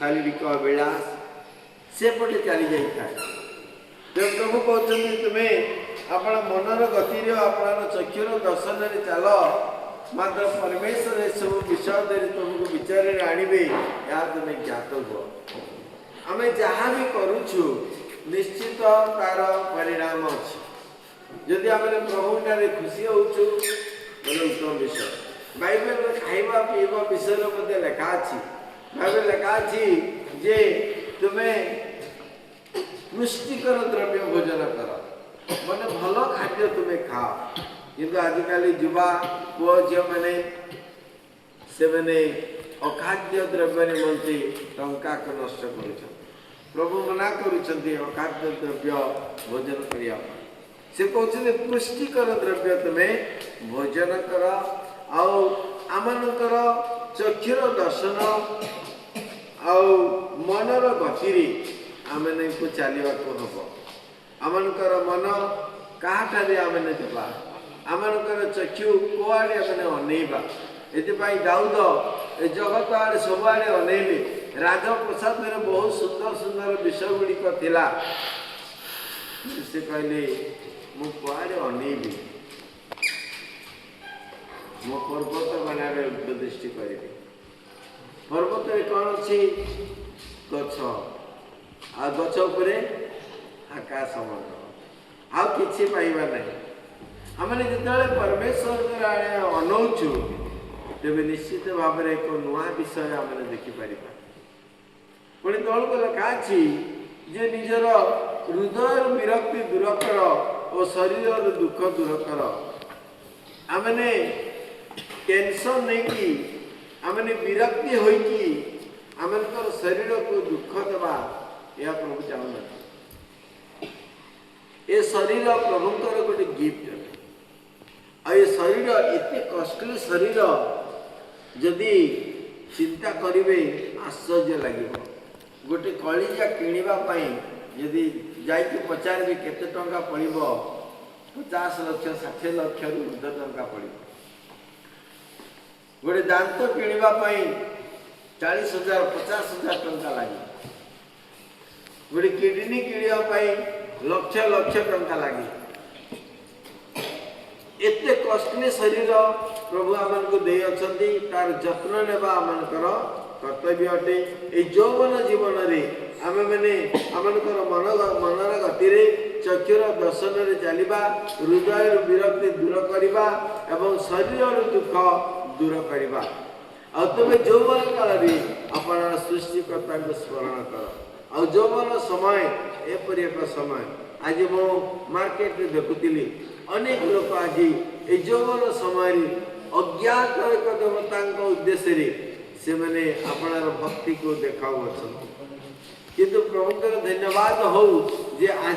शारीरिक अभिलाष सेपटे चली जाए। जब प्रभु कहते तुम्हें आपण मनर गति आपण चक्षुर दर्शन चल मात्र परमेश्वर सब विषय तुमको विचार आणवे या तुम्हें ज्ञात हो। आम जहाँ भी करुचु निश्चित तार परिणाम अच्छे। जदि आम प्रभु ठारे खुशी होचु बोले उत्तम विषय। बाइबल खाइबा पीवा विषय मध्य लेखा अच्छी। बाइबल लेखा अच्छी जे तुम्हें पुष्टिकर द्रव्य भोजन कर माने भल खाद्य तुम्हें खाओ। किंतु आजिकल युवा पुओ झी मैंने से मैंने अखाद्य द्रव्य निमंते टंका को नष्ट कर। प्रभु मना करुँचे अखाद्य द्रव्य भोजन करने से कहते पुष्टिकर द्रव्य तुम्हें भोजन कर। आमनकर चक्षुर दर्शन आउ मनर गति आम को चलने को हम। आमनकर मन क्या आमने देवा आमनकर चक्षु कुआड़े आमने अनेवा। ये दाऊद ए जगत आड़े सब आड़े अनेले। राजप्रसाद में बहुत सुंदर सुंदर विषय गुड़िक थिला। से कहले मु कुआड़े अनेबी मो पर्वत बनावे दृष्टि करी। पर्वत कौन अच्छी गछ आ गछ उपरे आकाश मंडल आ किछि पाइबा नहीं। आमने जिते परमेश्वर आड़े अनौचु तेरे निश्चित भाव में एक नुआ विषय आम देखिपर। पुणी तौक लेखा अच्छी जे निजर हृदय विरक्ति दूर कर और शरीर दुख दूर कर। आमने टेंशन नहीं कि आमने विरक्ति होइकी आमनकर शरीर को दुख देवा यह प्रभु चाहूना। ये शरीर प्रभुंकर गोटे गिफ्ट। आ ये शरीर इतने कष्टली शरीर जदि चिंता करेंगे आश्चर्य लगे। गोटे कलिजा किणवाई जदि जाइए पचारे केते टंका पड़ो 50 लाख 60 लाख ऊर्ध टंका पड़। गोटे दांत किणवाई 40,000 50,000 टंका लगे। गोटे किडनी किणवाई लक्ष लक्ष टंका लगे। एते कष्टली शरीर प्रभु आमन को दे अछंती तार जत्न नेबा आमनकर कर्तव्य अटे। ए यौवन जीवन रे आमे माने आमनकर मनर गति रे चक्षुर दर्शन रे चलिबा हृदय विरक्ति दूर करिबा एवं शरीर दुख दूर करिबा। आ तबे यौवन काल रे अपन सृष्टिकर्ता को स्मरण कर। आ यौवन समय एपरि एक समय आज मो मार्केट रे देखुतिली अनेक लोक आज यौवन समय अज्ञात एक देवता उद्देश्य से मैंने अपनार भक्ति को देखा। किंतु प्रभुकर धन्यवाद हो जे आज